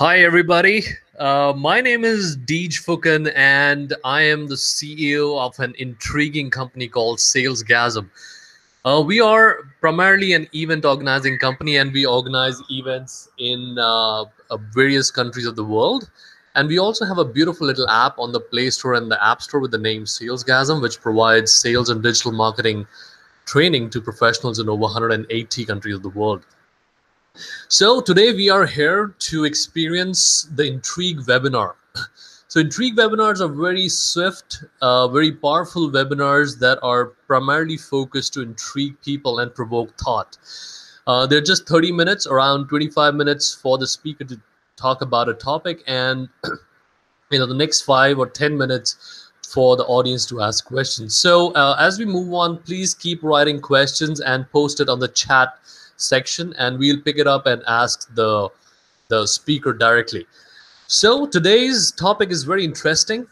Hi, everybody. My name is Deej Fukan, and I am the CEO of an intriguing company called Salesgasm. We are primarily an event organizing company, and we organize events in various countries of the world. And we also have a beautiful little app on the Play Store and the App Store with the name Salesgasm, which provides sales and digital marketing training to professionals in over 180 countries of the world. So today we are here to experience the Intrigue webinar. So Intrigue webinars are very swift, very powerful webinars that are primarily focused to intrigue people and provoke thought. They're just 30 minutes, around 25 minutes for the speaker to talk about a topic, and the next 5 or 10 minutes for the audience to ask questions. So as we move on, please keep writing questions and post it on the chat section, and we'll pick it up and ask the speaker directly. So today's topic is very interesting.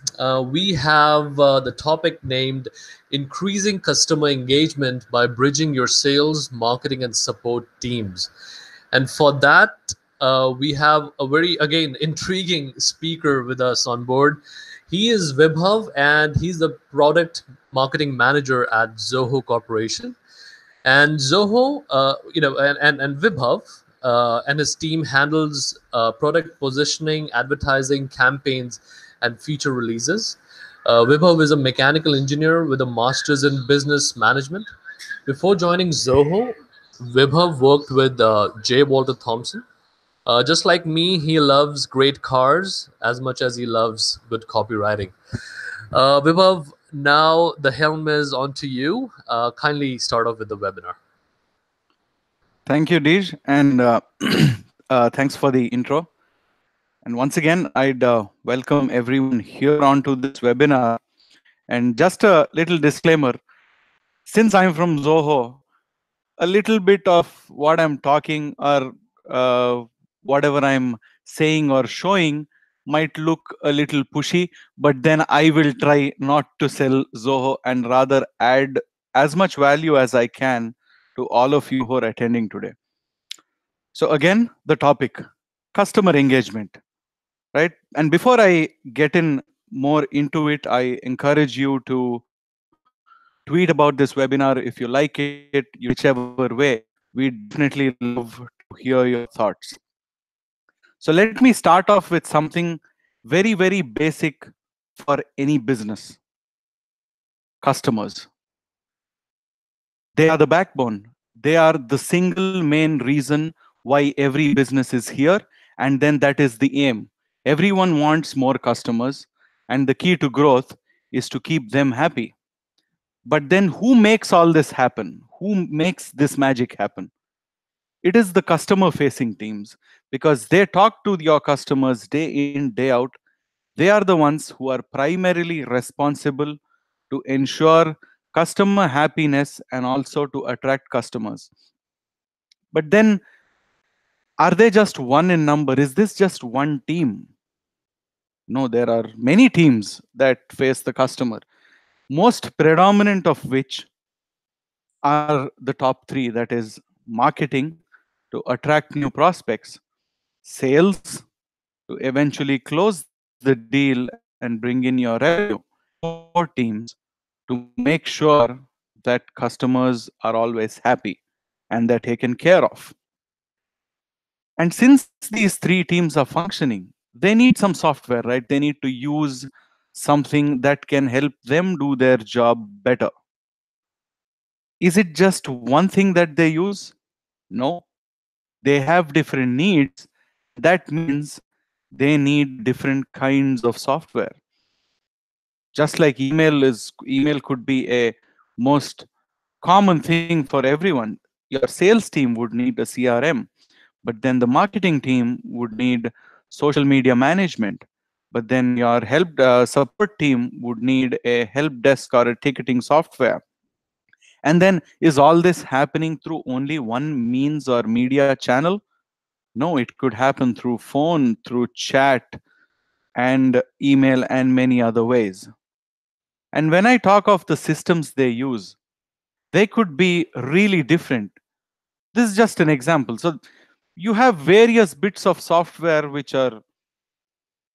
We have the topic named Increasing Customer Engagement by Bridging Your Sales, Marketing, and Support Teams. And for that, we have a very, again, intriguing speaker with us on board. He is Vibhav, and he's the product marketing manager at Zoho Corporation. And Zoho, and Vibhav and his team handles product positioning, advertising, campaigns, and feature releases. Vibhav is a mechanical engineer with a master's in business management. Before joining Zoho, Vibhav worked with J. Walter Thompson. Just like me, he loves great cars as much as he loves good copywriting. Vibhav, now the helm is on to you. Kindly start off with the webinar. Thank you, Deej, and thanks for the intro. And once again, I'd welcome everyone here onto this webinar. And just a little disclaimer, since I'm from Zoho, a little bit of what I'm talking or whatever I'm saying or showing might look a little pushy, but then I will try not to sell Zoho and rather add as much value as I can to all of you who are attending today. So again, the topic, customer engagement, right? And before I get in more into it, I encourage you to tweet about this webinar if you like it, whichever way. We definitely love to hear your thoughts. So let me start off with something very, very basic for any business. Customers. They are the backbone. They are the single main reason why every business is here. And then that is the aim. Everyone wants more customers. And the key to growth is to keep them happy. But then who makes all this happen? Who makes this magic happen? It is the customer facing teams, because they talk to your customers day in, day out. They are the ones who are primarily responsible to ensure customer happiness and also to attract customers. But then, are they just one in number? Is this just one team? No, there are many teams that face the customer, most predominant of which are the top three, that is marketing to attract new prospects, sales to eventually close the deal and bring in your revenue, support teams to make sure that customers are always happy and they're taken care of. And since these three teams are functioning, they need some software, right? They need to use something that can help them do their job better. Is it just one thing that they use? No. They have different needs. That means they need different kinds of software. Just like email could be a most common thing for everyone. Your sales team would need a CRM, but then the marketing team would need social media management. But then your support team would need a help desk or a ticketing software. And then is all this happening through only one means or media channel? No, it could happen through phone, through chat, and email, and many other ways. And when I talk of the systems they use, they could be really different. This is just an example. So You have various bits of software which are,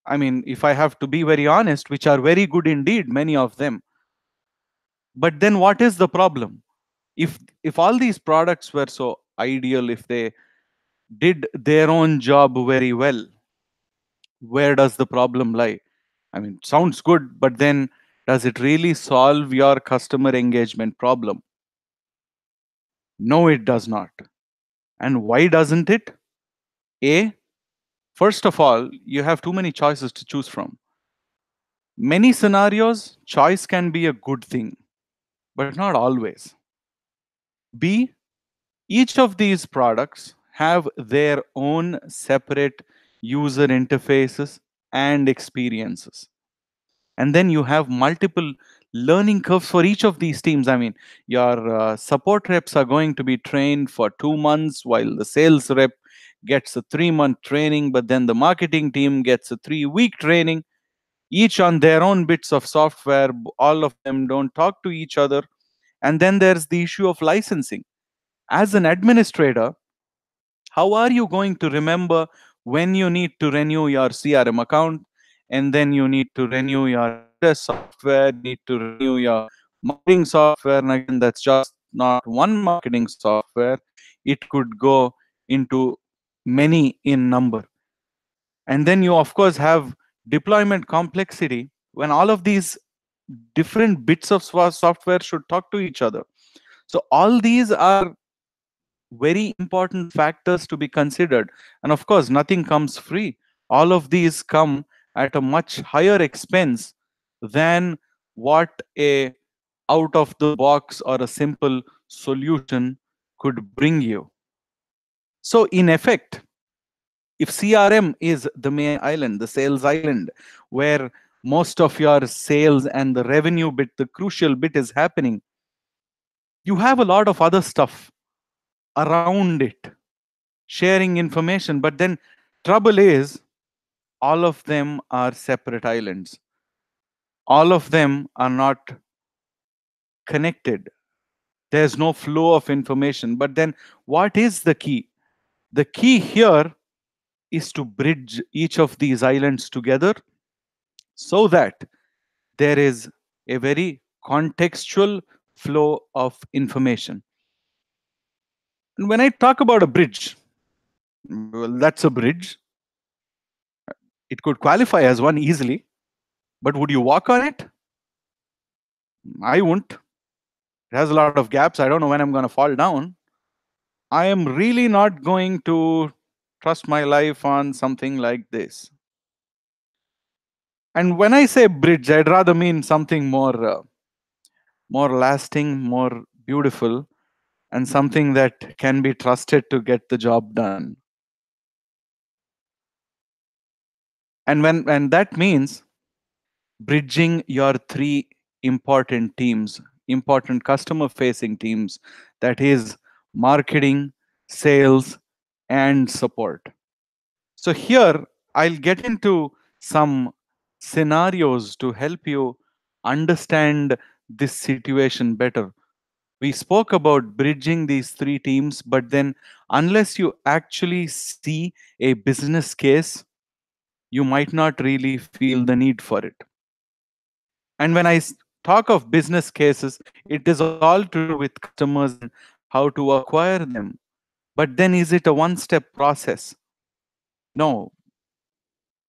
I mean, if I have to be very honest, which are very good indeed, many of them. But then what is the problem? If all these products were so ideal, if they did their own job very well, where does the problem lie? I mean, sounds good, but then does it really solve your customer engagement problem? No, it does not. And why doesn't it? A, first of all, you have too many choices to choose from. Many scenarios, choice can be a good thing, but not always. B, each of these products have their own separate user interfaces and experiences. And then you have multiple learning curves for each of these teams. I mean, your support reps are going to be trained for 2 months, while the sales rep gets a 3 month training, but then the marketing team gets a 3 week training, each on their own bits of software. All of them don't talk to each other. And then there's the issue of licensing. As an administrator, how are you going to remember when you need to renew your CRM account, and then you need to renew your help desk software, you need to renew your marketing software, and again, that's just not one marketing software. It could go into many in number. And then you, of course, have deployment complexity when all of these different bits of software should talk to each other. So all these are very important factors to be considered. And of course, nothing comes free. All of these come at a much higher expense than what a out of the box or a simple solution could bring you. So in effect, if CRM is the main island, the sales island, where most of your sales and the revenue bit, the crucial bit is happening, you have a lot of other stuff around it, sharing information. But then trouble is, all of them are separate islands. All of them are not connected. There's no flow of information. But then what is the key? The key here is to bridge each of these islands together so that there is a very contextual flow of information. And when I talk about a bridge, well, that's a bridge. It could qualify as one easily, but would you walk on it? I won't. It has a lot of gaps. I don't know when I'm going to fall down. I am really not going to trust my life on something like this. And when I say bridge, I'd rather mean something more lasting, more beautiful, and something that can be trusted to get the job done. And that means bridging your three important teams, important customer facing teams, that is marketing, sales, and support. So here I'll get into some scenarios to help you understand this situation better. We spoke about bridging these three teams, but then unless you actually see a business case, you might not really feel the need for it. And when I talk of business cases, it is all to do with customers and how to acquire them. But then is it a one-step process? No,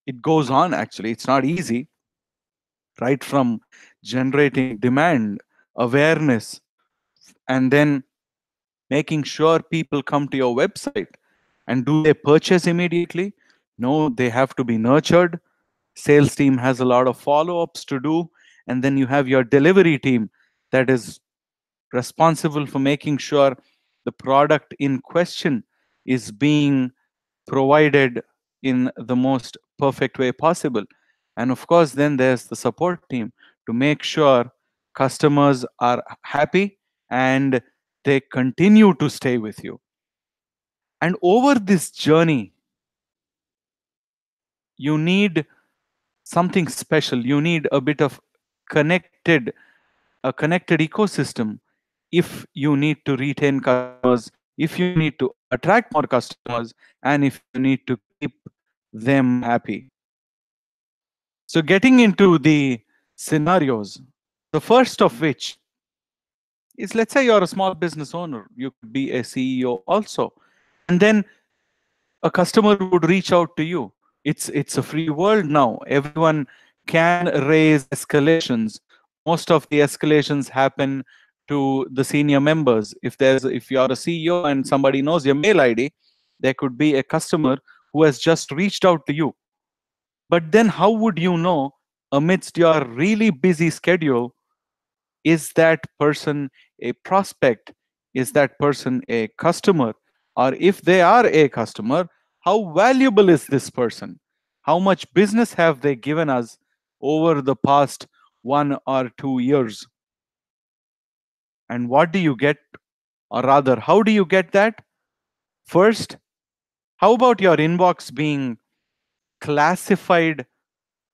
it goes on actually. It's not easy. Right from generating demand, awareness, and then making sure people come to your website. And do they purchase immediately? No, they have to be nurtured. Sales team has a lot of follow-ups to do. And then you have your delivery team that is responsible for making sure the product in question is being provided in the most perfect way possible. And of course, then there's the support team to make sure customers are happy and they continue to stay with you. And over this journey, you need something special. You need a bit of connected, a connected ecosystem if you need to retain customers, if you need to attract more customers, and if you need to keep them happy. So getting into the scenarios, the first of which is, let's say you're a small business owner, you could be a CEO also, and then a customer would reach out to you. It's a free world now. Everyone can raise escalations. Most of the escalations happen to the senior members. If you're a CEO and somebody knows your mail ID, there could be a customer who has just reached out to you. But then how would you know, amidst your really busy schedule, is that person a prospect? Is that person a customer? Or if they are a customer, how valuable is this person? How much business have they given us over the past 1 or 2 years? And what do you get? Or rather, how do you get that? First, how about your inbox being classified,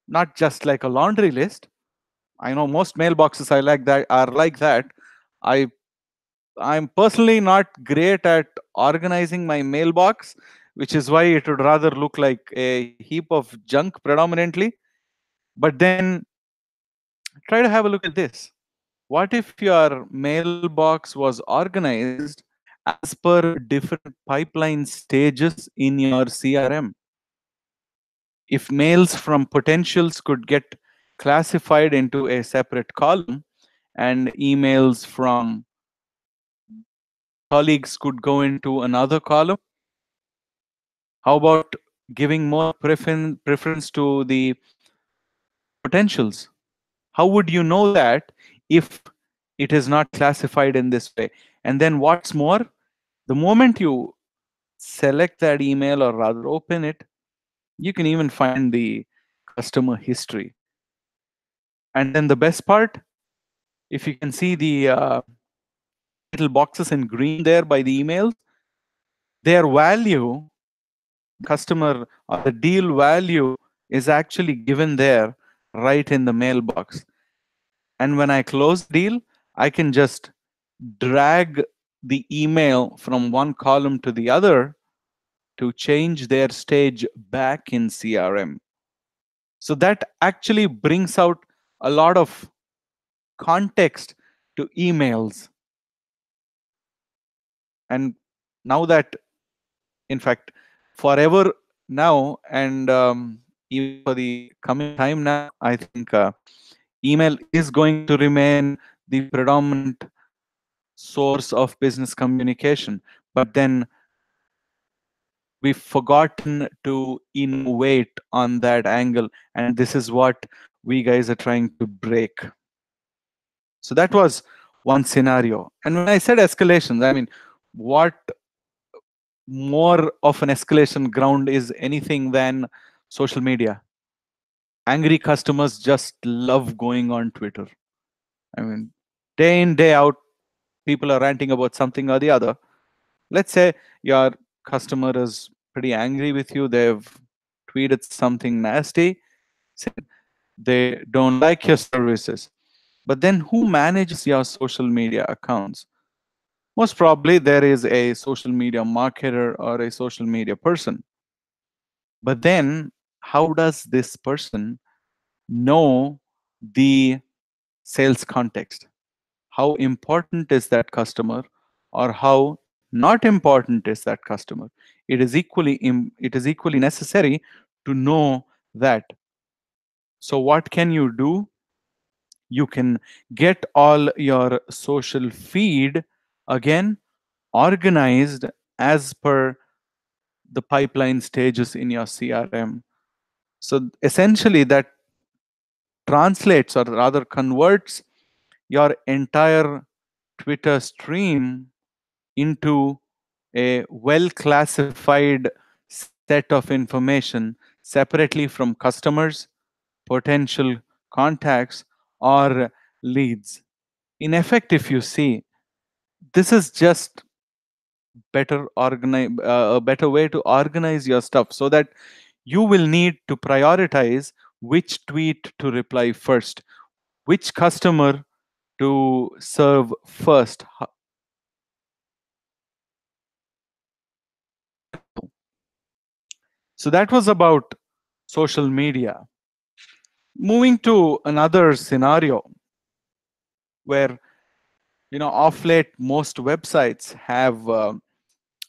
not just like a laundry list? I know most mailboxes I like that are like that. I I'm personally not great at organizing my mailbox, which is why it would rather look like a heap of junk predominantly. But then try to have a look at this. What if your mailbox was organized as per different pipeline stages in your CRM? If mails from potentials could get classified into a separate column and emails from colleagues could go into another column, how about giving more preference to the potentials? How would you know that if it is not classified in this way? And then what's more, the moment you select that email or rather open it, you can even find the customer history. And then the best part, if you can see the little boxes in green there by the emails, their value, customer or the deal value is actually given there right in the mailbox. And when I close the deal, I can just drag the email from one column to the other to change their stage back in CRM. So that actually brings out a lot of context to emails. And now that, in fact, forever now, and even for the coming time now, I think email is going to remain the predominant source of business communication. But then we've forgotten to innovate on that angle, and this is what we guys are trying to break. So that was one scenario. And when I said escalations, I mean, what more of an escalation ground is anything than social media? Angry customers just love going on Twitter. I mean, day in, day out, people are ranting about something or the other. Let's say your customer is pretty angry with you. They've tweeted something nasty, said they don't like your services. But then who manages your social media accounts? Most probably there is a social media marketer or a social media person. But then how does this person know the sales context? How important is that customer, or how not important is that customer? It is equally necessary to know that. So what can you do? You can get all your social feed again organized as per the pipeline stages in your CRM. So essentially that translates, or rather converts, your entire Twitter stream into a well classified set of information separately from customers, potential contacts, or leads. In effect, if you see, this is just a better way to organize your stuff, so that you will need to prioritize which tweet to reply first, which customer to serve first. So that was about social media. Moving to another scenario where, off late most websites have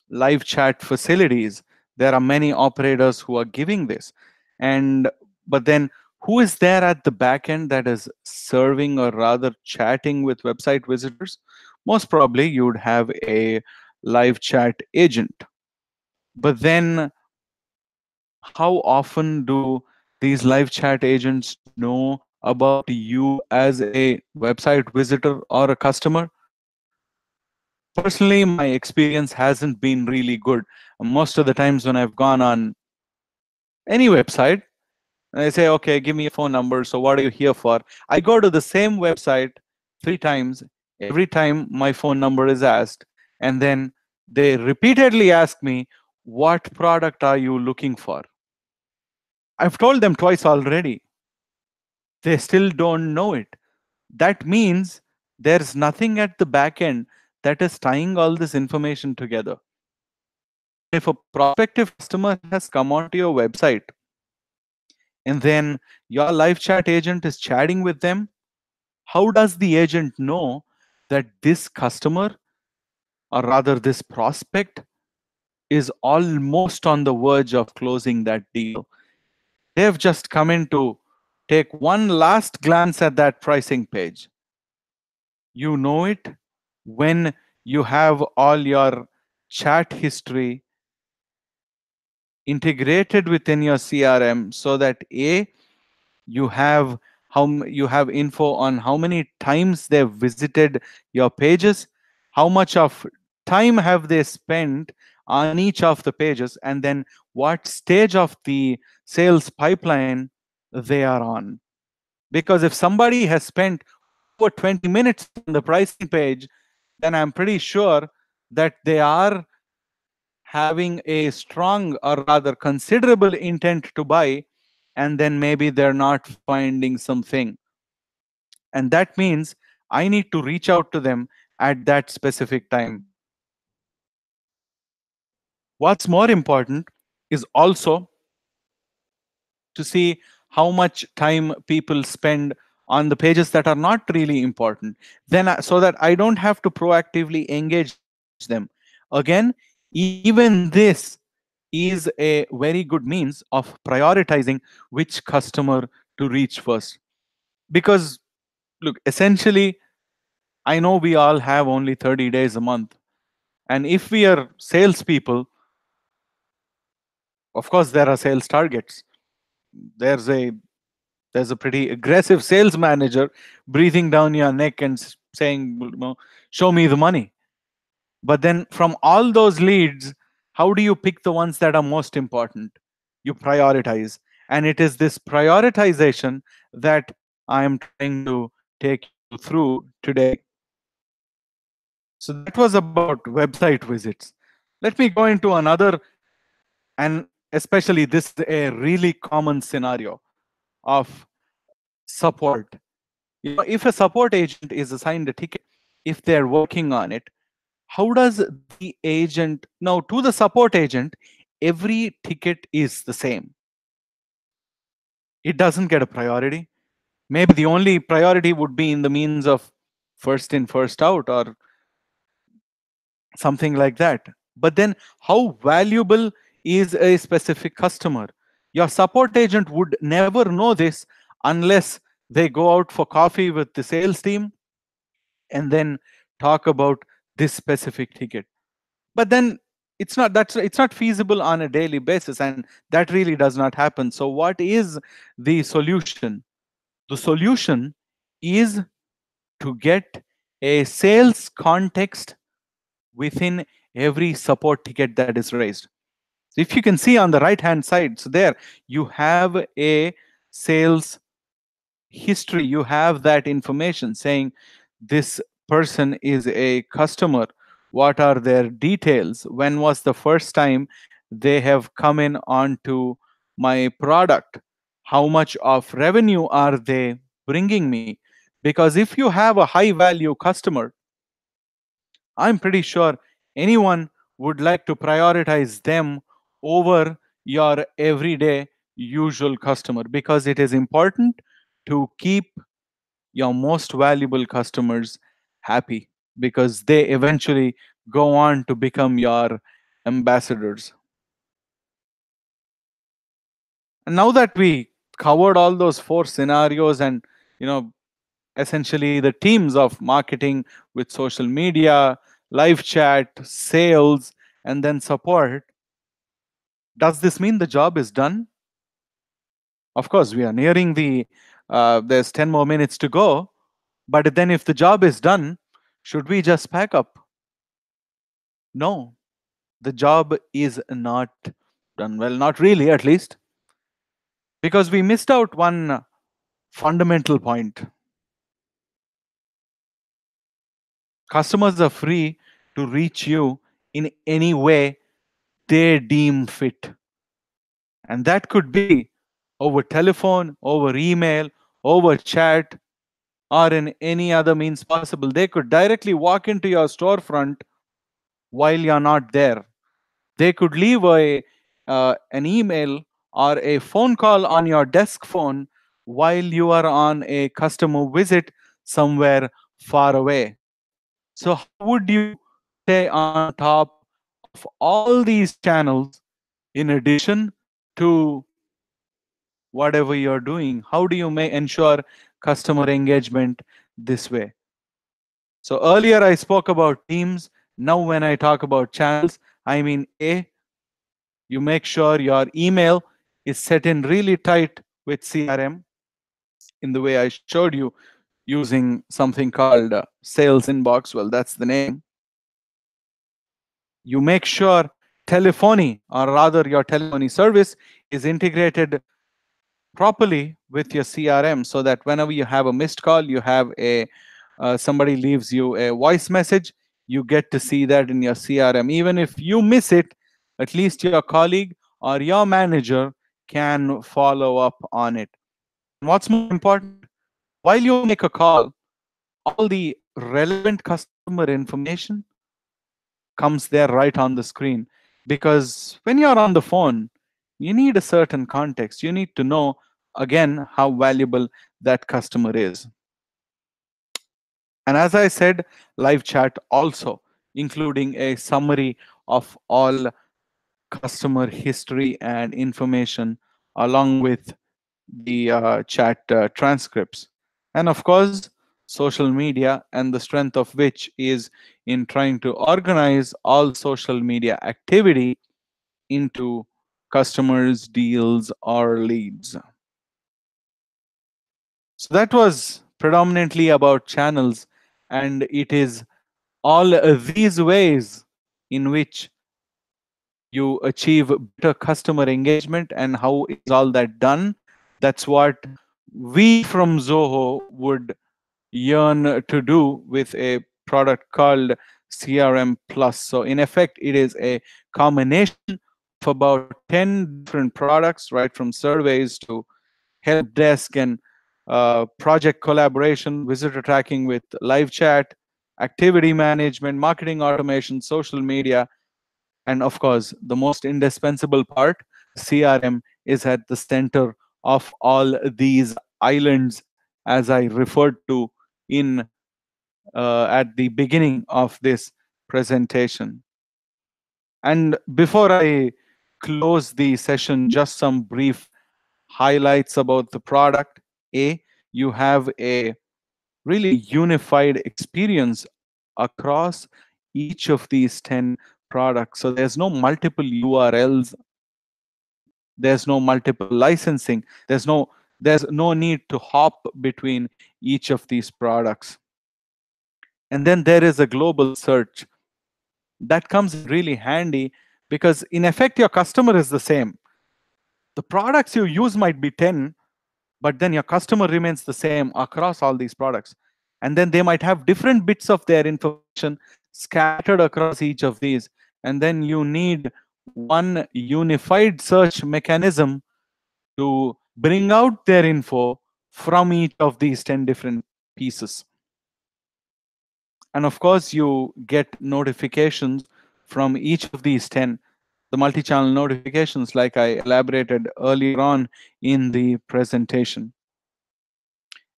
live chat facilities. There are many operators who are giving this, and but then who is there at the back end that is serving or rather chatting with website visitors? Most probably you would have a live chat agent. But then how often do these live chat agents know about you as a website visitor or a customer? Personally, my experience hasn't been really good. Most of the times when I've gone on any website, and I say, okay, give me a phone number. So what are you here for? I go to the same website 3 times. Every time my phone number is asked. And then they repeatedly ask me, what product are you looking for? I've told them twice already. They still don't know it. That means there's nothing at the back end that is tying all this information together. And if a prospective customer has come onto your website and then your live chat agent is chatting with them, how does the agent know that this customer, or rather this prospect, is almost on the verge of closing that deal? They've just come in to take one last glance at that pricing page. You know it when you have all your chat history integrated within your CRM, so that you have you have info on how many times they've visited your pages, how much of time have they spent on each of the pages, and then what stage of the sales pipeline they are on. Because if somebody has spent over 20 minutes on the pricing page, then I'm pretty sure that they are having a strong or rather considerable intent to buy, and then maybe they're not finding something. And that means I need to reach out to them at that specific time. What's more important is also to see how much time people spend on the pages that are not really important, then so that I don't have to proactively engage them. Again, even this is a very good means of prioritizing which customer to reach first. Because look, essentially, I know we all have only 30 days a month. And if we are salespeople, of course, there are sales targets. There's a there's a pretty aggressive sales manager breathing down your neck and saying, show me the money. But then from all those leads, how do you pick the ones that are most important? You prioritize. And it is this prioritization that I am trying to take you through today. So that was about website visits. Let me go into another, and especially this is a really common scenario of support. If a support agent is assigned a ticket, if they're working on it, how does the agent, now to the support agent, every ticket is the same. It doesn't get a priority. Maybe the only priority would be in the means of first in, first out, or something like that. But then how valuable is a specific customer? Your support agent would never know this unless they go out for coffee with the sales team and then talk about this specific ticket. But then it's not feasible on a daily basis, and that really does not happen. So what is the solution? The solution is to get a sales context within every support ticket that is raised. So if you can see on the right hand side, so there you have a sales history. You have that information saying this person is a customer, what are their details, when was the first time they have come in onto my product, how much of revenue are they bringing me. Because if you have a high value customer, I'm pretty sure anyone would like to prioritize them over your everyday usual customer, because it is important to keep your most valuable customers happy, because they eventually go on to become your ambassadors. And now that we covered all those four scenarios and, you know, essentially the teams of marketing with social media, live chat, sales, and then support, does this mean the job is done? Of course, we are nearing there's 10 more minutes to go. But then if the job is done, should we just pack up? No, the job is not done. Well, not really, at least, because we missed out one fundamental point. Customers are free to reach you in any way they deem fit. And that could be over telephone, over email, over chat, or in any other means possible. They could directly walk into your storefront while you're not there. They could leave an email or a phone call on your desk phone while you are on a customer visit somewhere far away. So, how would you stay on top of all these channels in addition to whatever you're doing? How do you ensure customer engagement this way? So, earlier I spoke about teams. Now, when I talk about channels, I mean you make sure your email is set in really tight with CRM in the way I showed you using something called sales inbox. Well, that's the name. You make sure telephony, or rather your telephony service, is integrated properly with your CRM, so that whenever you have a missed call, you have a somebody leaves you a voice message, you get to see that in your CRM. Even if you miss it, at least your colleague or your manager can follow up on it. And what's more important, while you make a call, all the relevant customer information comes there right on the screen. Because when you're on the phone, you need a certain context. You need to know, again, how valuable that customer is. And as I said, live chat also, including a summary of all customer history and information, along with the chat transcripts. And of course, social media, and the strength of which is in trying to organize all social media activity into customers, deals, or leads. So that was predominantly about channels, and it is all these ways in which you achieve better customer engagement. And how is all that done? That's what we from Zoho would yearn to do with a product called CRM Plus. So in effect, it is a combination of about 10 different products, right from surveys to help desk and project collaboration, visitor tracking with live chat, activity management, marketing automation, social media, and of course, the most indispensable part, CRM, is at the center of all these islands, as I referred to in at the beginning of this presentation. And before I close the session, just some brief highlights about the product. You have a really unified experience across each of these 10 products. So there's no multiple URLs, there's no multiple licensing, there's no need to hop between each of these products. And then there is a global search that comes in really handy, because in effect your customer is the same. The products you use might be 10, but then your customer remains the same across all these products. And then they might have different bits of their information scattered across each of these. And then you need one unified search mechanism to bring out their info from each of these 10 different pieces. And of course, you get notifications from each of these 10. the multi-channel notifications, like I elaborated earlier on in the presentation.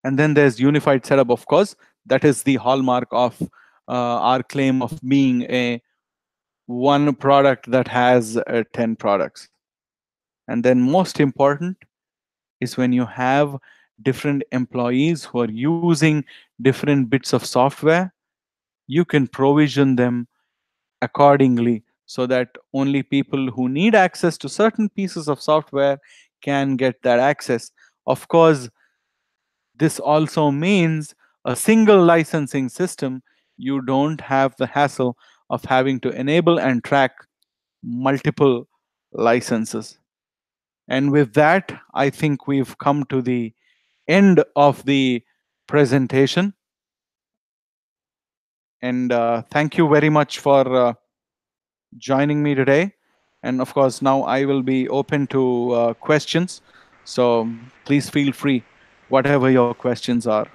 And then there's unified setup, of course. That is the hallmark of our claim of being a one product that has 10 products. And then most important is when you have different employees who are using different bits of software, you can provision them accordingly so that only people who need access to certain pieces of software can get that access. Of course, this also means a single licensing system. You don't have the hassle of having to enable and track multiple licenses. And with that, I think we've come to the end of the presentation. And thank you very much for joining me today. And of course, now I will be open to questions. So please feel free, whatever your questions are.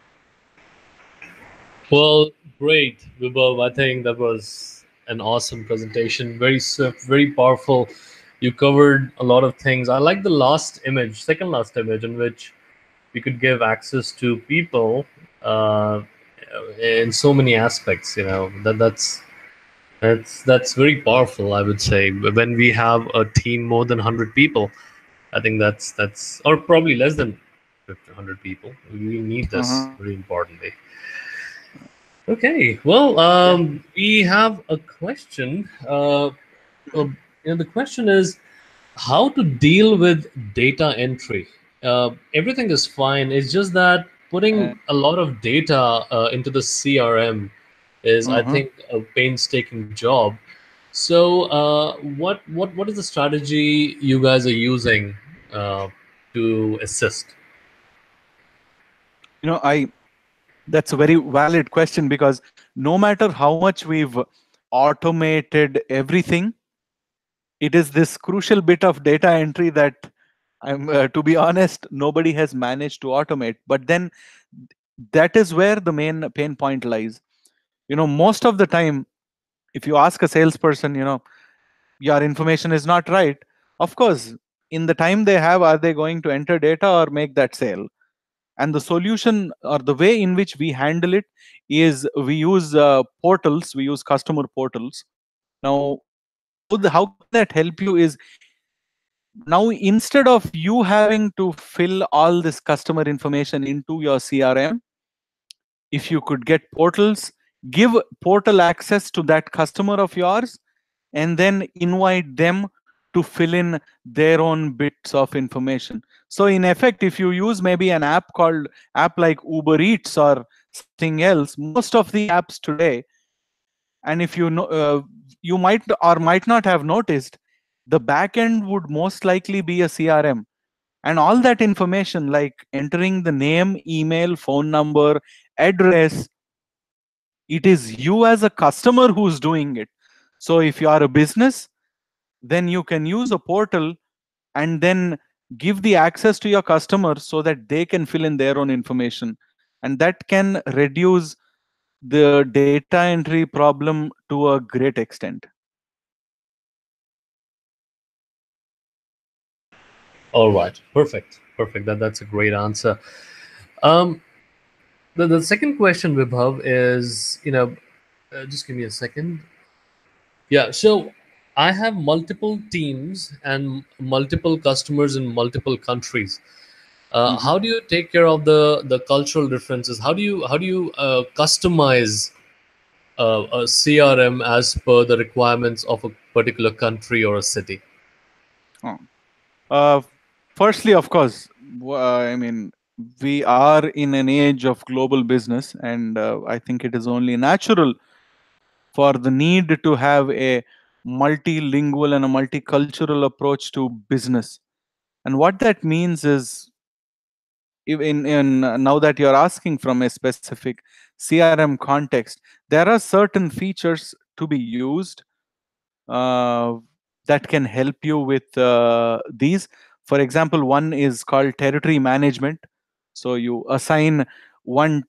Well, great, Vibhav. I think that was an awesome presentation. Very swift, very powerful. You covered a lot of things. I like the last image, second last image, in which we could give access to people uh, in so many aspects. You know that's very powerful. I would say when we have a team more than 100 people, I think that's or probably less than 100 people. We need Uh-huh. this very importantly. Okay, well, Yeah. we have a question. The question is how to deal with data entry. Everything is fine. It's just that Uh, putting a lot of data into the CRM is, I uh-huh. think, a painstaking job. So, what is the strategy you guys are using to assist? I That's a very valid question, because no matter how much we've automated everything, it is this crucial bit of data entry that to be honest, nobody has managed to automate. But then that is where the main pain point lies. Most of the time, if you ask a salesperson, your information is not right, of course, in the time they have, are they going to enter data or make that sale? And the solution, or the way in which we handle it, is we use portals, we use customer portals. Now, how can that help you is, now instead of you having to fill all this customer information into your CRM, if you could get portals, give portal access to that customer of yours, and then invite them to fill in their own bits of information. So in effect, if you use maybe an app like Uber Eats or something else, most of the apps today, and if you know, you might or might not have noticed, the backend would most likely be a CRM. And all that information, like entering the name, email, phone number, address, it is you as a customer who's doing it. So if you are a business, then you can use a portal and then give the access to your customers so that they can fill in their own information. And that can reduce the data entry problem to a great extent. All right, perfect, perfect. That's a great answer. Um, the second question, Vibhav, is just give me a second. Yeah, so I have multiple teams and multiple customers in multiple countries. Mhm. How do you take care of the cultural differences? How do you customize a CRM as per the requirements of a particular country or a city? Oh. Uh, Firstly, of course, I mean, we are in an age of global business, and I think it is only natural for the need to have a multilingual and a multicultural approach to business. And what that means is, in now that you're asking from a specific CRM context, there are certain features to be used uh, that can help you with these. For example, one is called territory management. So you assign one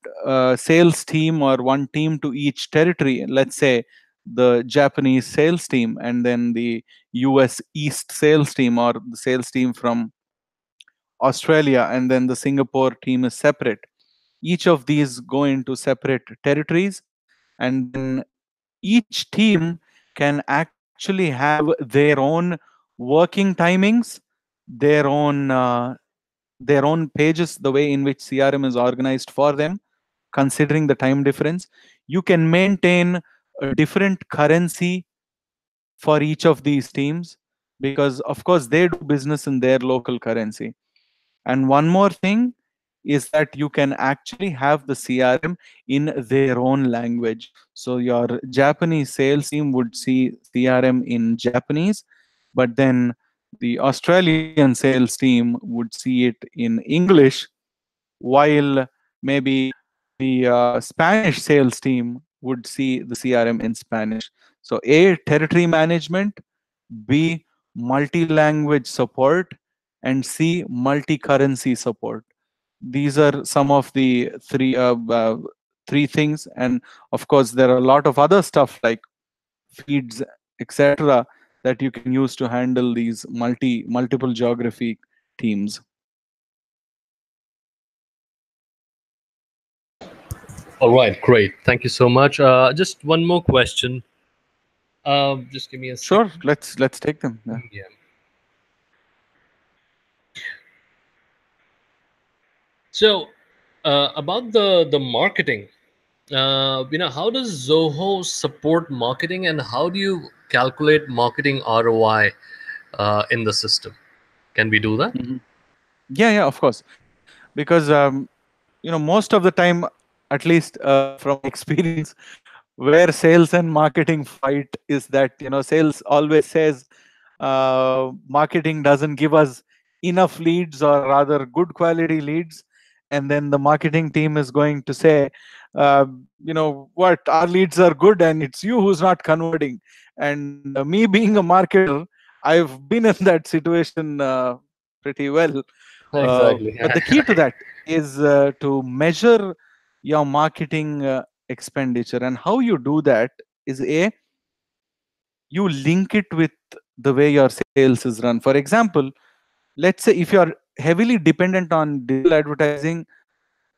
sales team or one team to each territory. Let's say the Japanese sales team, and then the US East sales team, or the sales team from Australia, and then the Singapore team is separate. Each of these go into separate territories, and then each team can actually have their own working timings, their own pages, the way in which CRM is organized for them, considering the time difference. You can maintain a different currency for each of these teams, because of course they do business in their local currency. And one more thing is that you can actually have the CRM in their own language. So your Japanese sales team would see CRM in Japanese, but then the Australian sales team would see it in English, while maybe the Spanish sales team would see the CRM in Spanish. So A, territory management; B, multi-language support; and C, multi-currency support. These are some of the three things. And of course, there are a lot of other stuff like feeds, etc., that you can use to handle these multiple geography teams. All right, great. Thank you so much. Just one more question. Just give me a Sure, second. let's take them. Yeah. Yeah. So, about the marketing, how does Zoho support marketing, and how do you calculate marketing ROI in the system? Can we do that? Mhm. Yeah, of course. Because most of the time, at least from my experience, where sales and marketing fight is that sales always says marketing doesn't give us enough leads, or rather good quality leads, and then the marketing team is going to say, what, our leads are good and it's you who's not converting. And me being a marketer, I've been in that situation pretty well. Exactly. But the key to that is to measure your marketing expenditure. And how you do that is, A, you link it with the way your sales is run. For example, let's say if you are heavily dependent on digital advertising,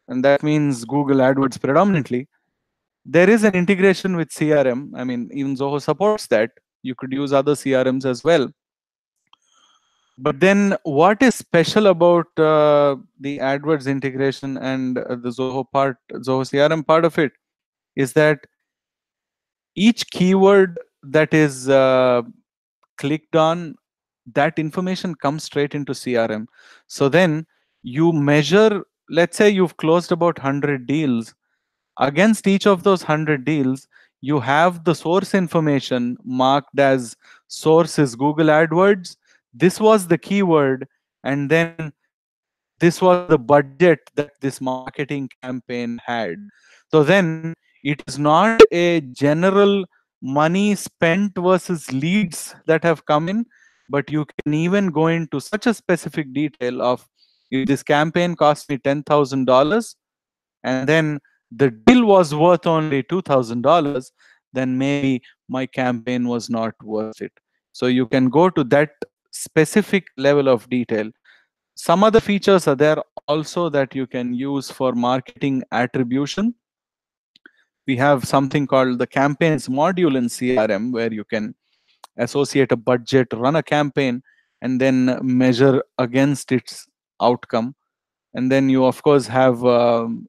and that means Google AdWords predominantly, there is an integration with CRM. I mean, even Zoho supports that. You could use other CRMs as well. But then what is special about the AdWords integration and the Zoho CRM part of it, is that each keyword that is clicked on, that information comes straight into CRM. So then you measure, let's say you've closed about 100 deals. Against each of those 100 deals, you have the source information marked as source is Google AdWords. This was the keyword, and then this was the budget that this marketing campaign had. So then it is not a general money spent versus leads that have come in, but you can even go into such a specific detail of, if this campaign cost me $10,000 and then the deal was worth only $2,000, then maybe my campaign was not worth it. So you can go to that specific level of detail. Some other features are there also that you can use for marketing attribution. We have something called the campaigns module in CRM, where you can associate a budget, run a campaign, and then measure against its outcome. And then you of course have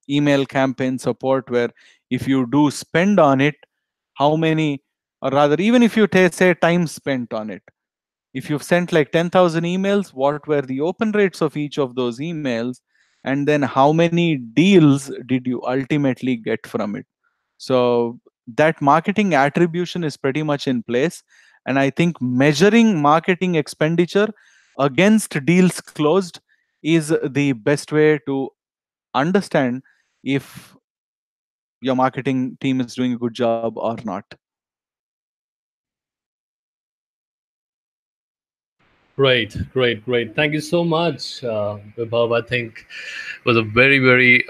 email campaign support, where if you do spend on it, how many, or rather, even if you say time spent on it, if you've sent like 10,000 emails, what were the open rates of each of those emails, and then how many deals did you ultimately get from it. So that marketing attribution is pretty much in place. And I think measuring marketing expenditure against deals closed is the best way to understand if your marketing team is doing a good job or not. Great, great, great. Thank you so much, Vibhav. I think it was a very, very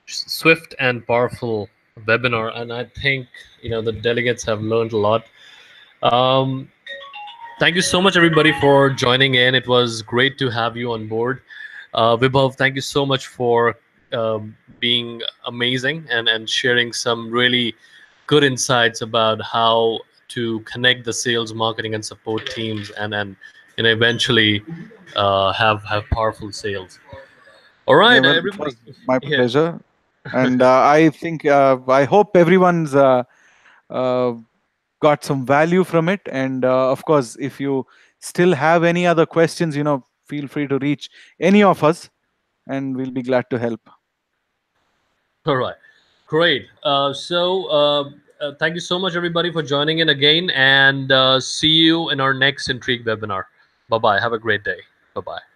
swift and powerful webinar, and I think the delegates have learned a lot. Um, Thank you so much, everybody, for joining in. It was great to have you on board. Vibhav, thank you so much for being amazing and sharing some really good insights about how to connect the sales, marketing, and support teams, and eventually have powerful sales. All Yeah, right, well, it everybody. was my Yeah. pleasure, and I think I hope everyone's uh, got some value from it. And of course, if you still have any other questions, feel free to reach any of us, and we'll be glad to help. All right. Great. Thank you so much, everybody, for joining in again, and see you in our next Intrigue webinar. Bye bye. Have a great day. Bye bye.